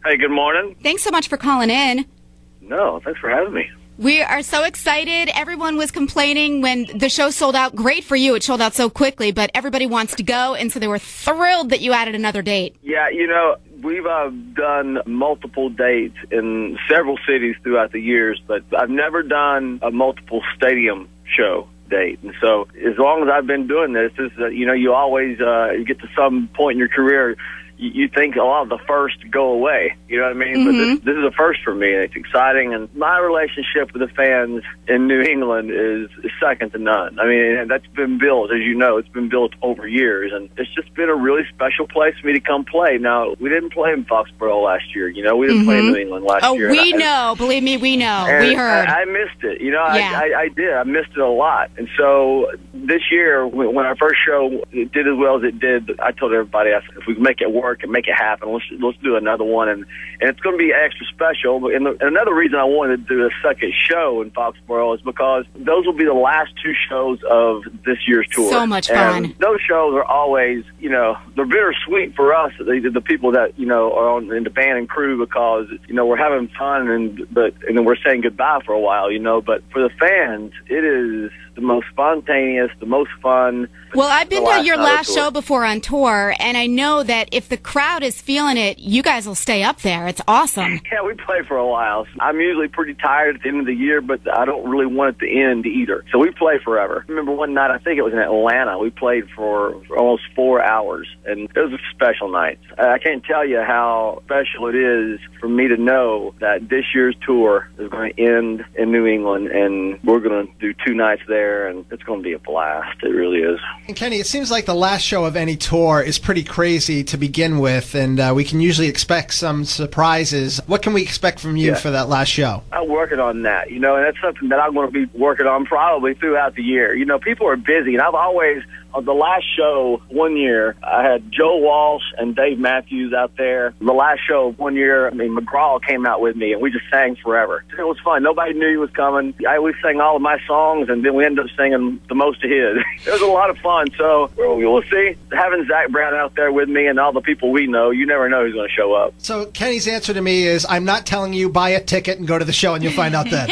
Hey, good morning. Thanks so much for calling in. No, thanks for having me. We are so excited. Everyone was complaining when the show sold out. Great for you. It sold out so quickly, but everybody wants to go, and so they were thrilled that you added another date. Yeah, we've done multiple dates in several cities throughout the years, but I've never done a multiple stadium show date. And so as long as I've been doing this, you always you get to some point in your career, you think a lot of the first go away. You know what I mean? Mm-hmm. But this is a first for me, and it's exciting. And my relationship with the fans in New England is second to none. I mean, and that's been built, as you know, it's been built over years. And it's just been a really special place for me to come play. Now, we didn't play in Foxborough last year. We didn't play in New England last year. Oh, we know. Believe me, we know. We heard. I missed it. I did. I missed it a lot. And so this year, when our first show did as well as it did, I told everybody, I said, if we can make it work and make it happen, let's do another one, and it's going to be extra special. And another reason I wanted to do a second show in Foxborough is because those will be the last two shows of this year's tour. So much fun. And those shows are always, they're bittersweet for us, the people that are in the band and crew, because we're having fun and then we're saying goodbye for a while, but for the fans, it is the most spontaneous, the most fun. Well, I've been to your last show before on tour, and I know that if the crowd is feeling it, you guys will stay up there. It's awesome. Yeah, we play for a while. I'm usually pretty tired at the end of the year, but I don't really want it to end either. So we play forever. I remember one night, I think it was in Atlanta, we played for almost 4 hours, and it was a special night. I can't tell you how special it is for me to know that this year's tour is going to end in New England, and we're going to do 2 nights there, and it's going to be a blast. It really is. And Kenny, it seems like the last show of any tour is pretty crazy to begin with, and we can usually expect some surprises. What can we expect from you for that last show? I'm working on that, and that's something that I'm going to be working on probably throughout the year. People are busy, and I've always, the last show one year, I had Joe Walsh and Dave Matthews out there. The last show of one year, McGraw came out with me, and we just sang forever. It was fun. Nobody knew he was coming. We sang all of my songs, and then we ended up singing the most of his. It was a lot of fun, so we'll see. Having Zach Brown out there with me and all the people we know, you never know who's going to show up. So Kenny's answer to me is, I'm not telling you, buy a ticket and go to the show, and you'll find out then.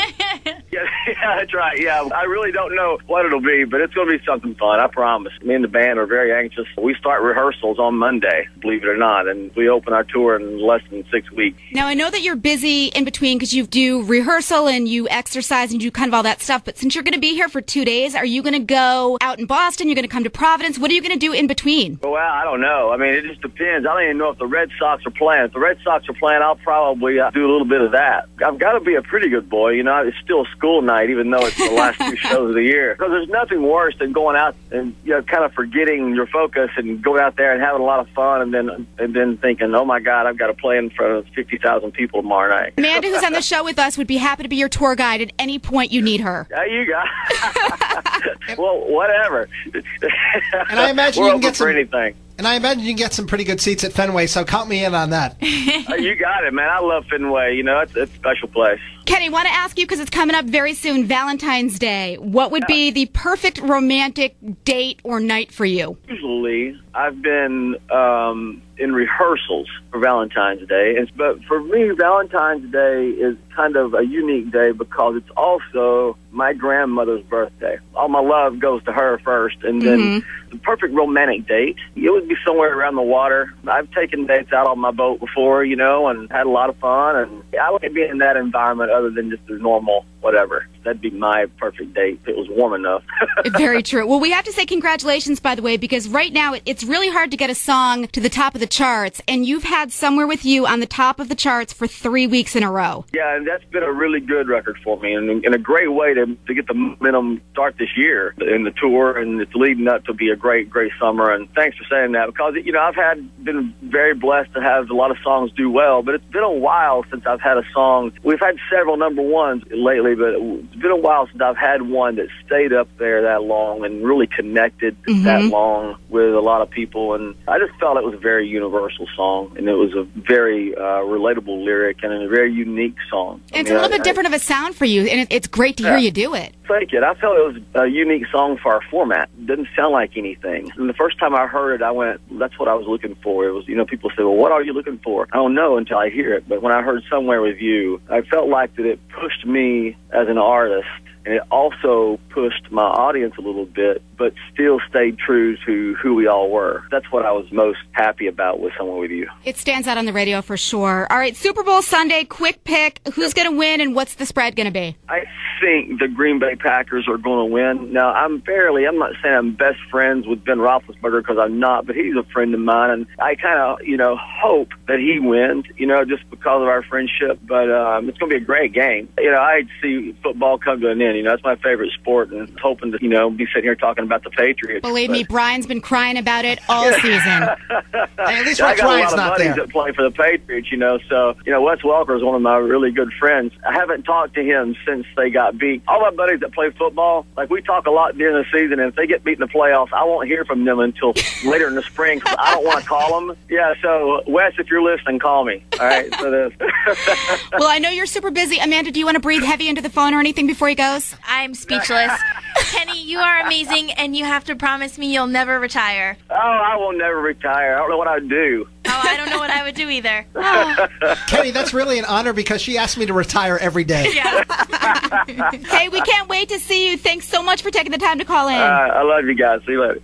Yeah, that's right. Yeah, I really don't know what it'll be, but it's going to be something fun, I promise. Me and the band are very anxious. We start rehearsals on Monday, believe it or not, and we open our tour in less than 6 weeks. Now, I know that you're busy in between because you do rehearsal and you exercise and you do kind of all that stuff, but since you're going to be here for 2 days, are you going to go out in Boston? You're going to come to Providence? What are you going to do in between? Well, I don't know. It just depends. I don't even know if the Red Sox are playing. If the Red Sox are playing, I'll probably do a little bit of that. I've got to be a pretty good boy. It's still a school night, even though it's the last 2 shows of the year. Because there's nothing worse than going out and kind of forgetting your focus and going out there and having a lot of fun, and then thinking, oh my God, I've got to play in front of 50,000 people tomorrow night. Amanda, who's on the show with us, would be happy to be your tour guide at any point you need her. You got. Well, whatever. And I imagine we're you can open get for anything. And I imagine you can get some pretty good seats at Fenway, so count me in on that. You got it, man. I love Fenway. It's a special place. Kenny, want to ask you, because it's coming up very soon, Valentine's Day. What would be the perfect romantic date or night for you? Usually, I've been in rehearsals for Valentine's Day. But for me, Valentine's Day is kind of a unique day because it's also my grandmother's birthday. All my love goes to her first, and then the perfect romantic date, it would be somewhere around the water. I've taken dates out on my boat before, and had a lot of fun, and I wouldn't be in that environment other than just the normal whatever. That'd be my perfect date if it was warm enough. Very true. Well, we have to say congratulations, by the way, because right now it's really hard to get a song to the top of the charts, and you've had Somewhere With You on the top of the charts for 3 weeks in a row. Yeah, and that's been a really good record for me, and a great way to get the momentum start this year in the tour, and it's leading up to be a great summer. And thanks for saying that, because I've been very blessed to have a lot of songs do well, but it's been a while since I've had a song. We've had several number ones lately, but it's been a while since I've had one that stayed up there that long and really connected that long with a lot of people. And I just felt it was a very universal song, and it was a very relatable lyric and a very unique song. It's a little bit different of a sound for you, and it's great to hear you do it. Thank you. I felt it was a unique song for our format. It didn't sound like anything. And the first time I heard it, I went, that's what I was looking for. It was, people say, well, what are you looking for? I don't know until I hear it. But when I heard Somewhere With You, I felt like that it pushed me as an artist. And it also pushed my audience a little bit, but still stayed true to who we all were. That's what I was most happy about with Somewhere With You. It stands out on the radio for sure. All right, Super Bowl Sunday, quick pick. Who's going to win and what's the spread going to be? I think the Green Bay Packers are going to win. Now, I'm not saying I'm best friends with Ben Roethlisberger because I'm not, but he's a friend of mine. And I kind of, hope that he wins, just because of our friendship. But it's going to be a great game. I'd see football come to an end. That's my favorite sport, and hoping to, be sitting here talking about the Patriots. Believe me, Brian's been crying about it all season. Hey, at least I got Brian's a lot of buddies that play for the Patriots, so, Wes Welker is one of my really good friends. I haven't talked to him since they got beat. All my buddies that play football, we talk a lot during the season, and if they get beat in the playoffs, I won't hear from them until later in the spring because I don't want to call them. Yeah, so, Wes, if you're listening, call me. All right? Well, I know you're super busy. Amanda, do you want to breathe heavy into the phone or anything before he goes? I'm speechless. Kenny, you are amazing, and you have to promise me you'll never retire. Oh, I will never retire. I don't know what I would do. Oh, I don't know what I would do either. Kenny, that's really an honor because she asked me to retire every day. Yeah. Hey, we can't wait to see you. Thanks so much for taking the time to call in. I love you guys. See you later.